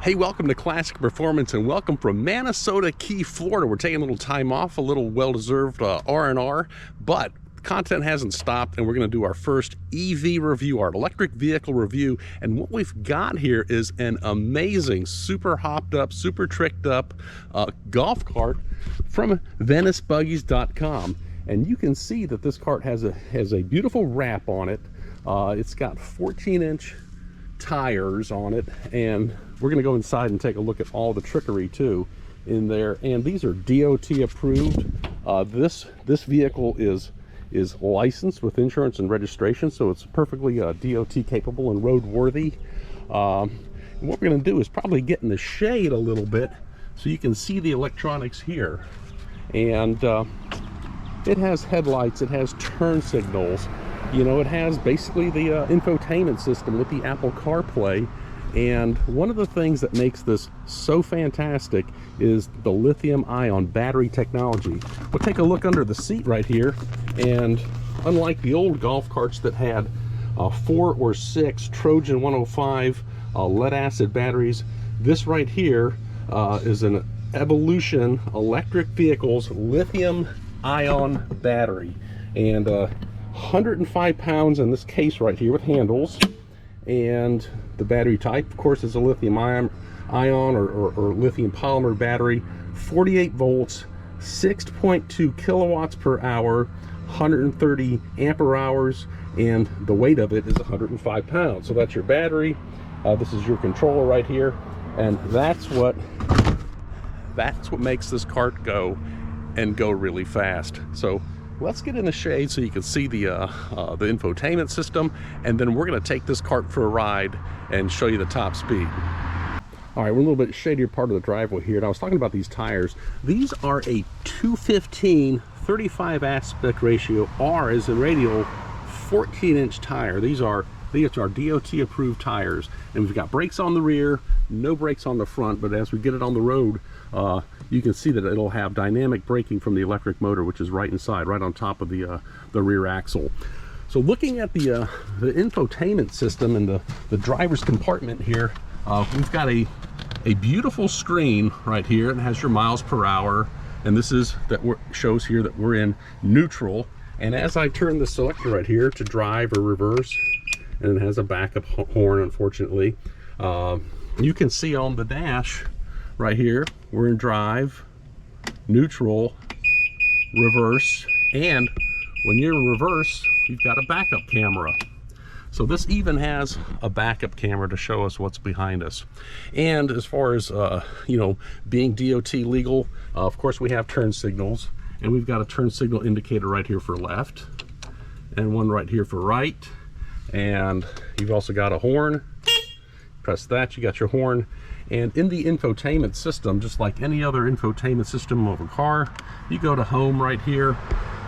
Hey, welcome to Classic Performance and welcome from Manasota Key, Florida. We're taking a little time off, a little well-deserved R&R, but content hasn't stopped and we're going to do our first EV review, our electric vehicle review. And what we've got here is an amazing, super hopped up, super tricked up golf cart from VeniceBuggies.com. And you can see that this cart has a beautiful wrap on it. It's got 14-inch tires on it, and we're going to go inside and take a look at all the trickery too in there. And these are DOT approved. This vehicle is licensed with insurance and registration, so it's perfectly DOT capable and roadworthy. And what we're going to do is probably get in the shade a little bit so you can see the electronics here. And it has headlights, it has turn signals. You know, it has basically the infotainment system with the Apple CarPlay. And one of the things that makes this so fantastic is the lithium-ion battery technology. We'll take a look under the seat right here, and unlike the old golf carts that had 4 or 6 Trojan 105 lead-acid batteries, this right here is an Evolution Electric Vehicles lithium-ion battery. And 105 pounds in this case right here with handles. And the battery type, of course, is a lithium ion or lithium polymer battery, 48 volts, 6.2 kilowatts per hour, 130 ampere hours, and the weight of it is 105 pounds. So that's your battery. This is your controller right here, and that's what makes this cart go really fast. So let's get in the shade so you can see the infotainment system, and then we're going to take this cart for a ride and show you the top speed. All right, we're a little bit shadier part of the driveway here, and I was talking about these tires. These are a 215 35 aspect ratio R as in radial 14-inch tire. These are DOT approved tires, and we've got brakes on the rear, no brakes on the front, but as we get it on the road, you can see that it'll have dynamic braking from the electric motor, which is right inside, right on top of the rear axle. So looking at the infotainment system and the driver's compartment here, we've got a beautiful screen right here. It has your miles per hour, and this is shows here that we're in neutral. And as I turn the selector right here to drive or reverse, and it has a backup horn, unfortunately, you can see on the dash right here, we're in drive, neutral, reverse, and when you're in reverse, you've got a backup camera. So this even has a backup camera to show us what's behind us. And as far as being DOT legal, of course we have turn signals, and we've got a turn signal indicator right here for left, and one right here for right, and you've also got a horn. Press that, you got your horn. And in the infotainment system, just like any other infotainment system of a car, you go to home right here,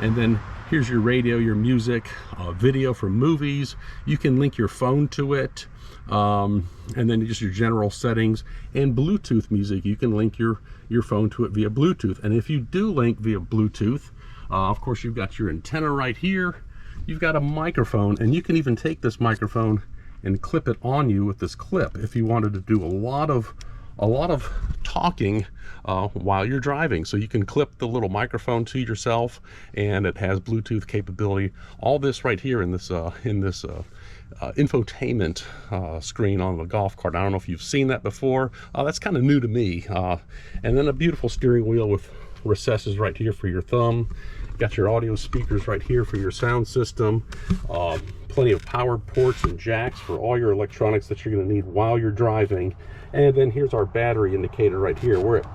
and then here's your radio, your music, video for movies. You can link your phone to it, and then just your general settings and Bluetooth music. You can link your phone to it via Bluetooth. And if you do link via Bluetooth, of course you've got your antenna right here. You've got a microphone, and you can even take this microphone and clip it on you with this clip if you wanted to do a lot of talking while you're driving. So you can clip the little microphone to yourself, and it has Bluetooth capability. All this right here in this infotainment screen on the golf cart. I don't know if you've seen that before. That's kind of new to me. And then a beautiful steering wheel with recesses right here for your thumb. Got your audio speakers right here for your sound system. Plenty of power ports and jacks for all your electronics that you're going to need while you're driving. And then here's our battery indicator right here. We're at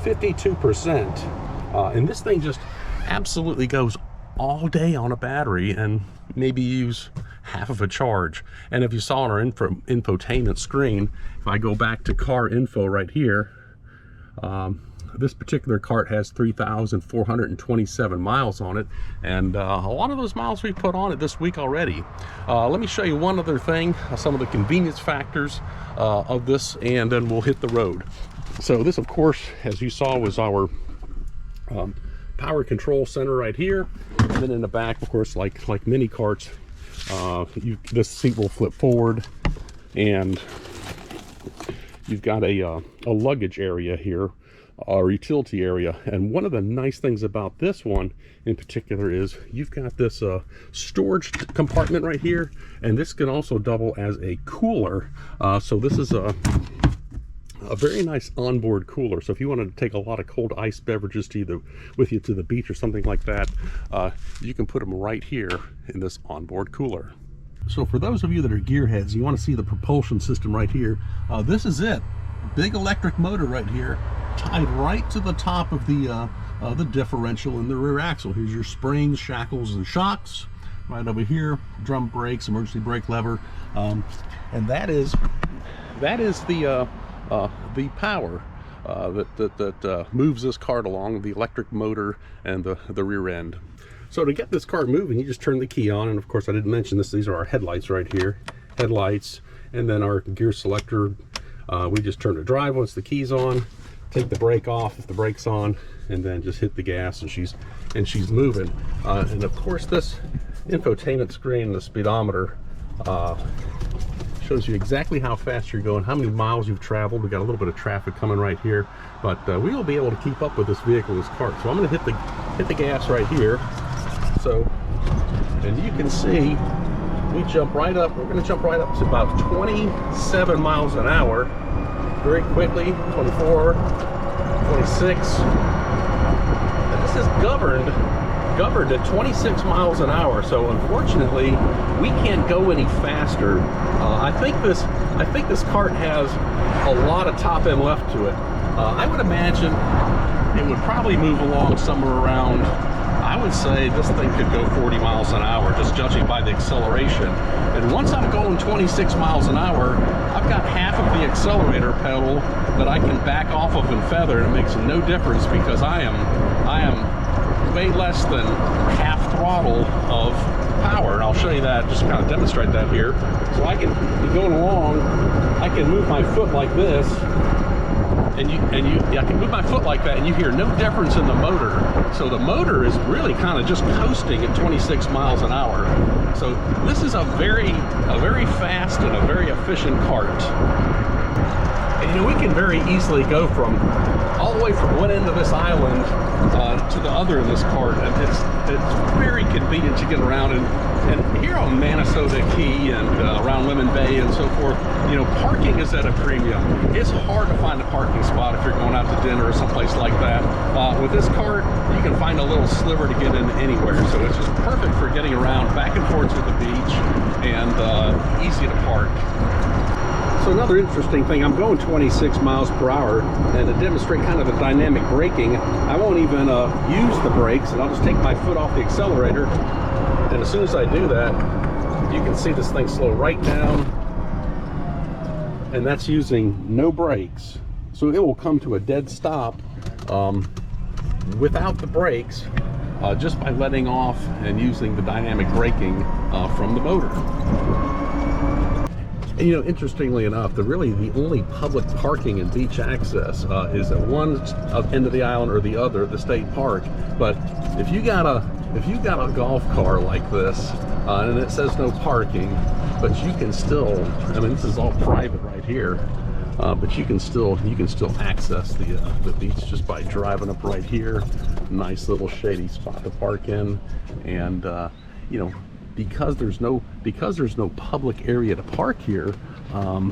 52%. And this thing just absolutely goes all day on a battery and maybe use half of a charge. And if you saw on our infotainment screen, if I go back to car info right here, this particular cart has 3,427 miles on it, and a lot of those miles we've put on it this week already. Let me show you one other thing, some of the convenience factors of this, and then we'll hit the road. So this, of course, as you saw, was our power control center right here, and then in the back, of course, like many carts, this seat will flip forward, and you've got a luggage area here, or utility area. And one of the nice things about this one in particular is you've got this storage compartment right here, and this can also double as a cooler. So this is a very nice onboard cooler. So if you wanted to take a lot of cold ice beverages with you to the beach or something like that, you can put them right here in this onboard cooler. So for those of you that are gearheads, you want to see the propulsion system right here. This is it. Big electric motor right here, tied right to the top of the differential in the rear axle. Here's your springs, shackles, and shocks. Right over here, drum brakes, emergency brake lever, and that is the power that moves this cart along, the electric motor and the rear end. So to get this cart moving, you just turn the key on, and of course I didn't mention this, these are our headlights right here. Headlights, and then our gear selector. We just turn to drive once the key's on, take the brake off if the brake's on, and then just hit the gas, and she's moving. And of course this infotainment screen, the speedometer, shows you exactly how fast you're going, how many miles you've traveled. We got a little bit of traffic coming right here, but we will be able to keep up with this vehicle, this cart. So I'm going to hit the gas right here. So, and you can see we jump right up. We're going to jump right up to about 27 miles an hour, very quickly. 24, 26, and this is governed at 26 miles an hour. So unfortunately, we can't go any faster. I think this cart has a lot of top end left to it. I would imagine it would probably move along somewhere around, I would say this thing could go 40 miles an hour, just judging by the acceleration. And once I'm going 26 miles an hour, I've got half of the accelerator pedal that I can back off of and feather, and it makes no difference because I am way less than half throttle of power. And I'll show you that, just kind of demonstrate that here. So I can be going along, I can move my foot like this, and I can move my foot like that, and you hear no difference in the motor. So the motor is really kind of just coasting at 26 miles an hour. So this is a very fast and a very efficient cart. And you know, we can very easily go from all the way from one end of this island to the other in this cart, and it's very convenient to get around. And here on Minnesota Key and around Lemon Bay and so forth, you know, parking is at a premium. It's hard to find a parking spot if you're going out to dinner or someplace like that. With this cart, you can find a little sliver to get in anywhere. So it's just perfect for getting around back and forth to the beach, and easy to park. So another interesting thing, I'm going 26 miles per hour, and to demonstrate kind of the dynamic braking, I won't even use the brakes, and I'll just take my foot off the accelerator. And as soon as I do that, you can see this thing slow right down, and that's using no brakes. So it will come to a dead stop without the brakes, just by letting off and using the dynamic braking from the motor. And you know, interestingly enough, the only public parking and beach access is at one end of the island or the other, the state park. But if you got a golf car like this, and it says no parking, but you can still, I mean, this is all private right here, but you can still access the beach just by driving up right here. Nice little shady spot to park in, and you know, because there's no public area to park here, you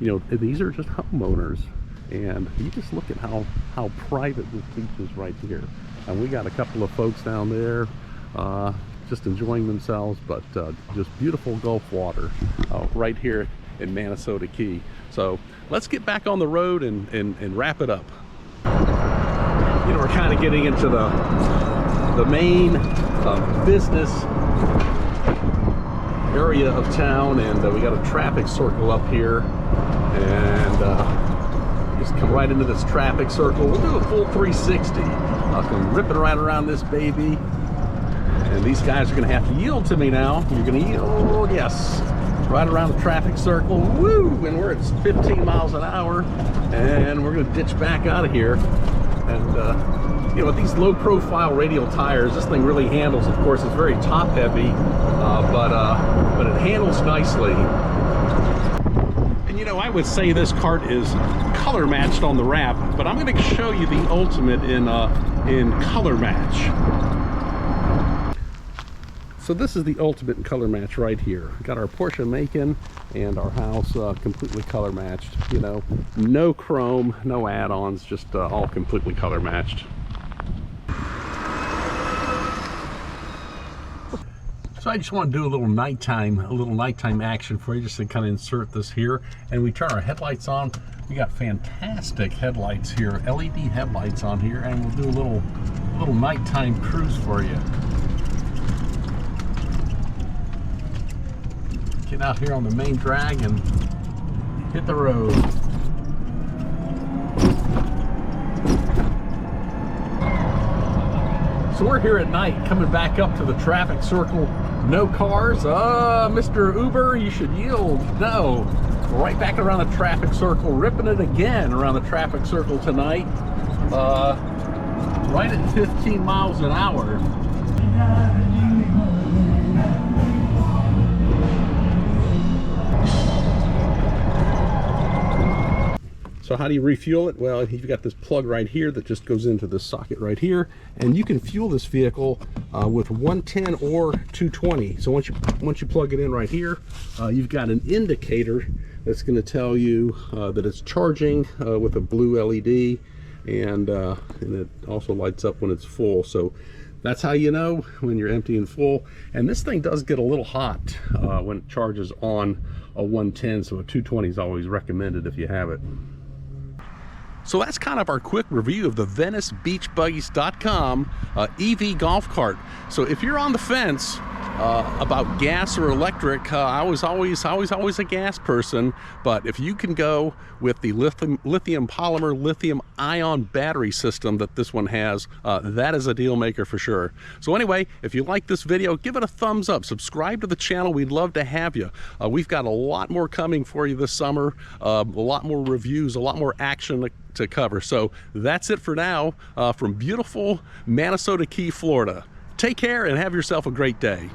know, these are just homeowners, and you just look at how private this beach is right here. And we got a couple of folks down there just enjoying themselves, but just beautiful Gulf water right here in Minnesota Key. So let's get back on the road and wrap it up. You know, we're kind of getting into the main business area of town, and we got a traffic circle up here, and just come right into this traffic circle. We'll do a full 360. I'll come ripping right around this baby, and these guys are gonna have to yield to me now. You're gonna yield, yes, right around the traffic circle. Woo! And we're at 15 miles an hour, and we're gonna ditch back out of here. And you know, with these low profile radial tires, this thing really handles. Of course, it's very top heavy, but it handles nicely. And And you know, I would say this cart is color matched on the wrap, but I'm going to show you the ultimate in color match. So this is the ultimate in color match right here. Got our Porsche Macan and our house completely color matched. You know, no chrome, no add-ons, just all completely color matched. So I just want to do a little nighttime action for you, just to kind of insert this here. And we turn our headlights on. We got fantastic headlights here, LED headlights on here, and we'll do a little nighttime cruise for you. Get out here on the main drag and hit the road. So we're here at night, coming back up to the traffic circle. No cars. Mr. Uber, you should yield. No. Right back around the traffic circle, ripping it again around the traffic circle tonight. Right at 15 miles an hour. So how do you refuel it? Well, you've got this plug right here that just goes into this socket right here, and you can fuel this vehicle with 110 or 220. So once you plug it in right here, you've got an indicator that's going to tell you that it's charging with a blue LED, and it also lights up when it's full. So that's how you know when you're empty and full. And this thing does get a little hot when it charges on a 110, so a 220 is always recommended if you have it. So that's kind of our quick review of the VeniceBeachBuggies.com EV golf cart. So if you're on the fence about gas or electric, I was always a gas person, but if you can go with the lithium polymer, lithium ion battery system that this one has, that is a deal maker for sure. So anyway, if you like this video, give it a thumbs up, subscribe to the channel. We'd love to have you. We've got a lot more coming for you this summer, a lot more reviews, a lot more action to cover. So that's it for now from beautiful Manasota Key, Florida. Take care and have yourself a great day.